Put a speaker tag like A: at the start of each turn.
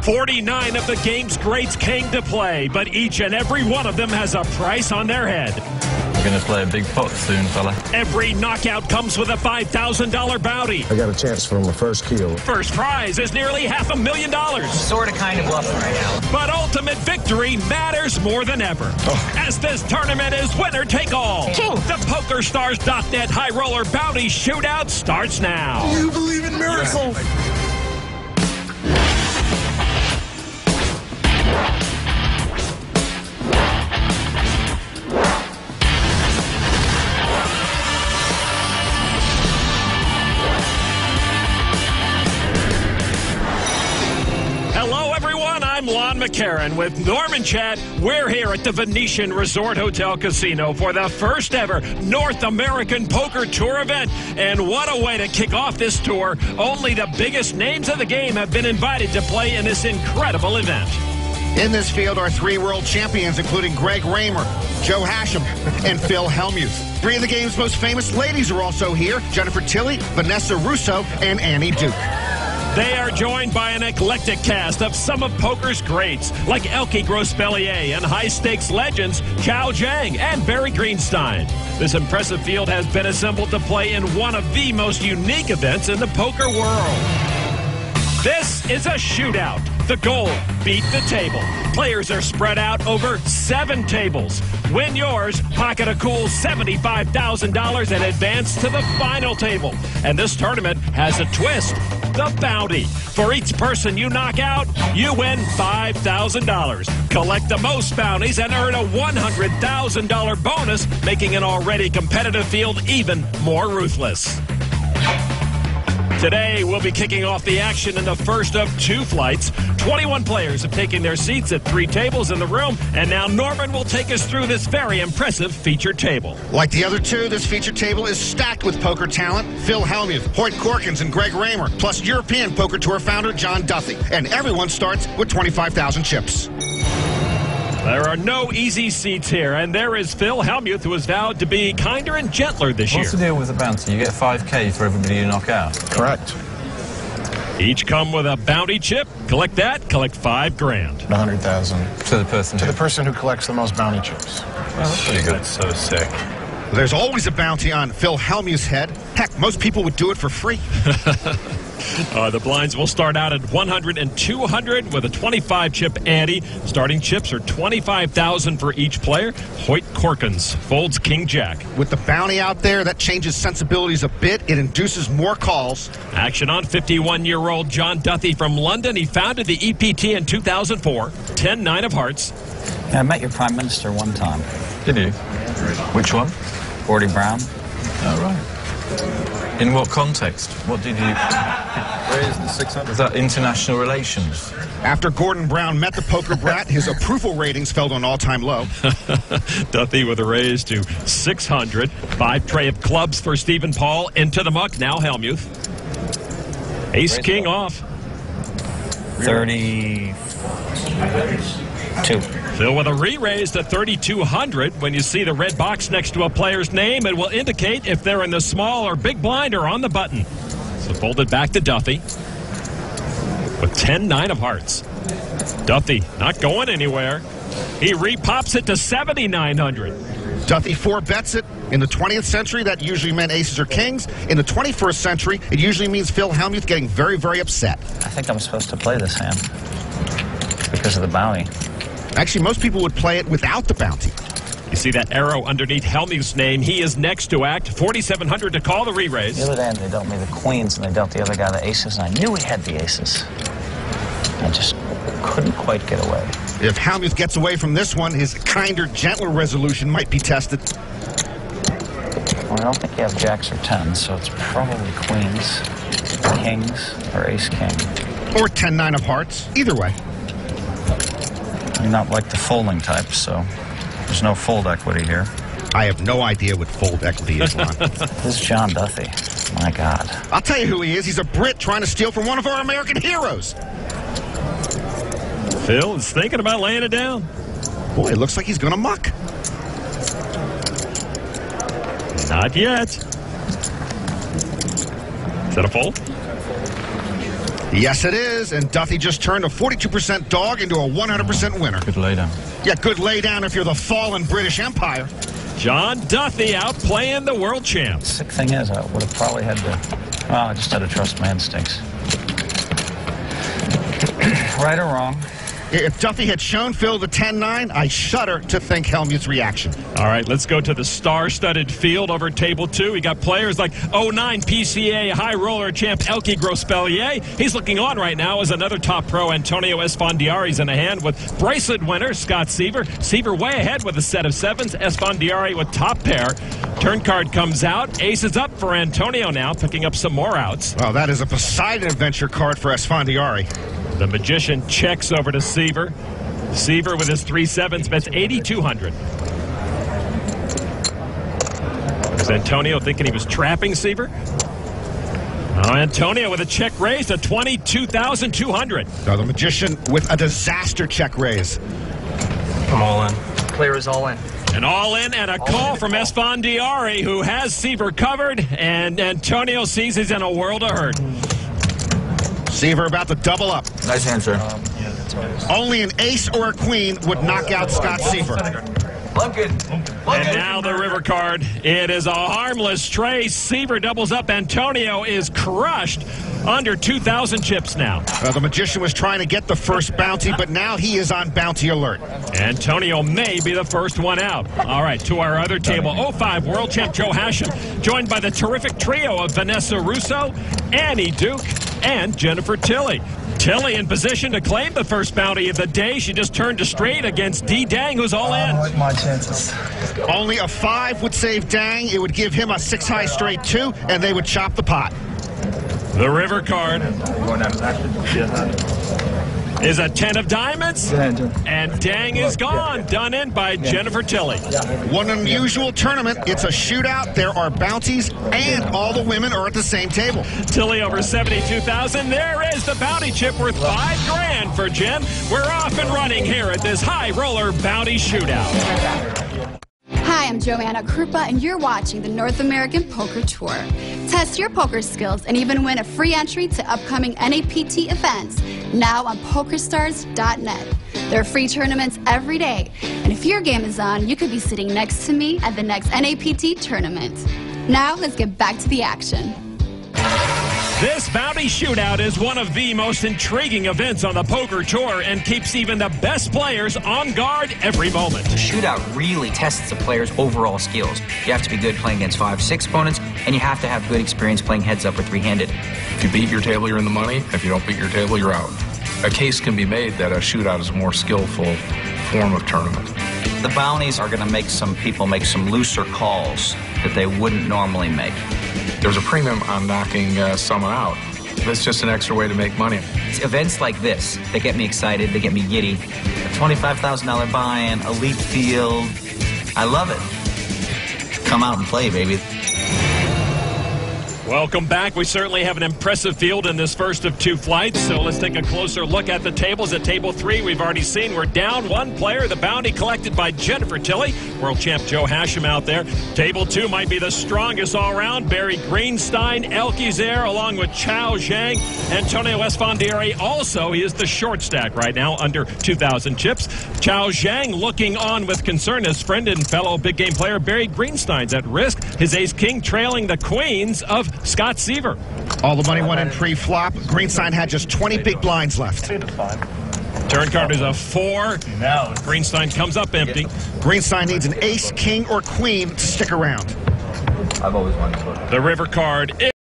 A: 49 of the game's greats came to play, but each and every one of them has a price on their head.
B: We're going to play a big pot soon, fella.
A: Every knockout comes with a $5,000 bounty.
C: I got a chance for my first kill.
A: First prize is nearly $500,000.
D: Sort of kind of bluffing right now.
A: But ultimate victory matters more than ever. As this tournament is winner take all.
D: King.
A: The PokerStars.net High Roller Bounty Shootout starts now.
C: You believe in miracles?
A: Hello, everyone. I'm Lon McCarran with Norman Chad. We're here at the Venetian Resort Hotel Casino for the first ever North American Poker Tour event. And what a way to kick off this tour. Only the biggest names of the game have been invited to play in this incredible event.
E: In this field are three world champions, including Greg Raymer, Joe Hashem, and Phil Hellmuth. Three of the game's most famous ladies are also here: Jennifer Tilly, Vanessa Russo, and Annie Duke.
A: They are joined by an eclectic cast of some of poker's greats, like Elke Grospellier and high-stakes legends Chow Zhang and Barry Greenstein. This impressive field has been assembled to play in one of the most unique events in the poker world. This is a shootout. The goal, beat the table. Players are spread out over 7 tables. Win yours, pocket a cool $75,000 and advance to the final table. And this tournament has a twist, the bounty. For each person you knock out, you win $5,000. Collect the most bounties and earn a $100,000 bonus, making an already competitive field even more ruthless. Today, we'll be kicking off the action in the first of 2 flights. 21 players have taken their seats at 3 tables in the room, and now Norman will take us through this very impressive featured table.
E: Like the other 2, this featured table is stacked with poker talent: Phil Hellmuth, Hoyt Corkins, and Greg Raymer, plus European Poker Tour founder John Duthie. And everyone starts with 25,000 chips.
A: There are no easy seats here, and there is Phil Hellmuth, who has vowed to be kinder and gentler this year.
B: What's the deal with the bounty? You get 5K for everybody you knock out.
C: Correct.
A: Each come with a bounty chip. Collect that, collect $5,000.
C: 100,000
B: To the person
C: who collects the most bounty chips.
B: Oh, that's pretty good. That's so sick.
E: There's always a bounty on Phil Hellmuth's head. Heck, most people would do it for free.
A: The blinds will start out at 100 and 200 with a 25-chip ante. Starting chips are $25,000 for each player. Hoyt Corkins folds King-Jack.
E: With the bounty out there, that changes sensibilities a bit. It induces more calls.
A: Action on 51-year-old John Duthie from London. He founded the EPT in 2004. 10-9 of hearts.
D: I met your prime minister one time.
B: Did you? Which one?
D: Gordie Brown.
B: Oh, right. In what context? What did you...
C: Raise the 600.
B: Was that international relations?
E: After Gordon Brown met the poker brat, his approval ratings fell to an all-time low.
A: Duthie with a raise to 600. 5 tray of clubs for Stephen Paul. Into the muck, now Hellmuth. Ace-King off.
D: 32.
A: Phil with a re-raise to 3,200. When you see the red box next to a player's name, it will indicate if they're in the small or big blind or on the button. So folded back to Duthie with 10-9 of hearts. Duthie not going anywhere. He re-pops it to 7,900.
E: Duthie 4-bets it. In the 20th century, that usually meant aces or kings. In the 21st century, it usually means Phil Hellmuth getting very, very upset.
D: I think I'm supposed to play this hand because of the bounty.
E: Actually, most people would play it without the bounty.
A: You see that arrow underneath Hellmuth's name. He is next to act. 4,700 to call the re-raise.
D: The other day, they dealt me the queens, and they dealt the other guy the aces, and I knew he had the aces. I just couldn't quite get away.
E: If Hellmuth gets away from this one, his kinder, gentler resolution might be tested.
D: Well, I don't think you have jacks or tens, so it's probably queens, kings, or ace-king.
E: Or 10-9 of hearts. Either way.
D: I'm not like the folding type, so there's no fold equity here.
E: I have no idea what fold equity is, Lon.
D: This is John Duthie. My God.
E: I'll tell you who he is. He's a Brit trying to steal from one of our American heroes.
A: Phil is thinking about laying it down.
E: Boy, it looks like he's going to muck.
A: Not yet. Is that a fold?
E: Yes, it is. And Duffy just turned a 42% dog into a 100% winner.
D: Good laydown.
E: Yeah, good lay down if you're the fallen British Empire.
A: John Duffy outplaying the world champ.
D: Sick thing is, I would have probably had to, well, I just had to trust my instincts. Right or wrong?
E: If Duffy had shown Phil the 10-9, I shudder to think Helmut's reaction.
A: All right, let's go to the star-studded field over table 2. We got players like 09 PCA high roller champ Elke Grospellier. He's looking on right now as another top pro, Antonio Esfandiari's in a hand with bracelet winner Scott Seaver. Seaver way ahead with a set of 7s. Esfandiari with top pair. Turn card comes out. Ace is up for Antonio now, picking up some more outs.
E: Well, that is a Poseidon Adventure card for Esfandiari.
A: The Magician checks over to Seaver. Seaver with his 3 7s bets 8,200. Was Antonio thinking he was trapping Seaver? Oh, Antonio with a check raise to 22,200.
E: Now the Magician with a disaster check raise.
C: I'm all in.
F: Player is all in.
A: An all-in and a call from Esfandiari, who has Seaver covered, and Antonio sees he's in a world of hurt.
E: Seaver about to double up.
C: Nice hand, sir.
E: Only an ace or a queen would knock out Scott Seaver.
A: And now the river card. It is a harmless trace. Seaver doubles up. Antonio is crushed. Under 2,000 chips now.
E: The Magician was trying to get the first bounty, but now he is on bounty alert.
A: Antonio may be the first one out. All right, to our other table. 05 world champ Joe Hashem, joined by the terrific trio of Vanessa Russo, Annie Duke, and Jennifer Tilly. Tilly in position to claim the first bounty of the day. She just turned to straight against D. Dang, who's all in.
F: I like my chances.
E: Only a 5 would save Dang. It would give him a 6-high straight 2, and they would chop the pot.
A: The river card is a 10 of diamonds, and Dang is gone. Done in by Jennifer Tilly.
E: One unusual tournament. It's a shootout. There are bounties, and all the women are at the same table.
A: Tilly over 72,000. There is the bounty chip worth $5 grand for Jen. We're off and running here at this high roller bounty shootout.
G: Hi, I'm Joanna Krupa, and you're watching the North American Poker Tour. Test your poker skills and even win a free entry to upcoming NAPT events now on PokerStars.net. There are free tournaments every day, and if your game is on, you could be sitting next to me at the next NAPT tournament. Now, let's get back to the action.
A: This bounty shootout is one of the most intriguing events on the poker tour and keeps even the best players on guard every moment.
H: The shootout really tests a player's overall skills. You have to be good playing against 5-6 opponents, and you have to have good experience playing heads up or 3-handed.
I: If you beat your table, you're in the money. If you don't beat your table, you're out. A case can be made that a shootout is a more skillful form of tournament.
D: The bounties are going to make some people make some looser calls that they wouldn't normally make.
I: There's a premium on knocking someone out. It's just an extra way to make money.
H: It's events like this that get me excited, they get me giddy.
D: A $25,000 buy-in, elite field. I love it. Come out and play, baby.
A: Welcome back. We certainly have an impressive field in this first of 2 flights, so let's take a closer look at the tables. At table 3, we've already seen we're down 1 player. The bounty collected by Jennifer Tilly. World champ Joe Hashem out there. Table 2 might be the strongest all-around. Barry Greenstein, Elke there, along with Chao Zhang. Antonio Esfandiari also. He is the short stack right now, under 2,000 chips. Chao Zhang looking on with concern. His friend and fellow big game player Barry Greenstein's at risk. His ace-king trailing the queens of Scott Seaver.
E: All the money went in pre-flop. Greenstein had just 20 big blinds left.
A: Turn card is a 4. Greenstein comes up empty.
E: Greenstein needs an ace, king, or queen to stick around.
C: I've always wanted to.
A: The river card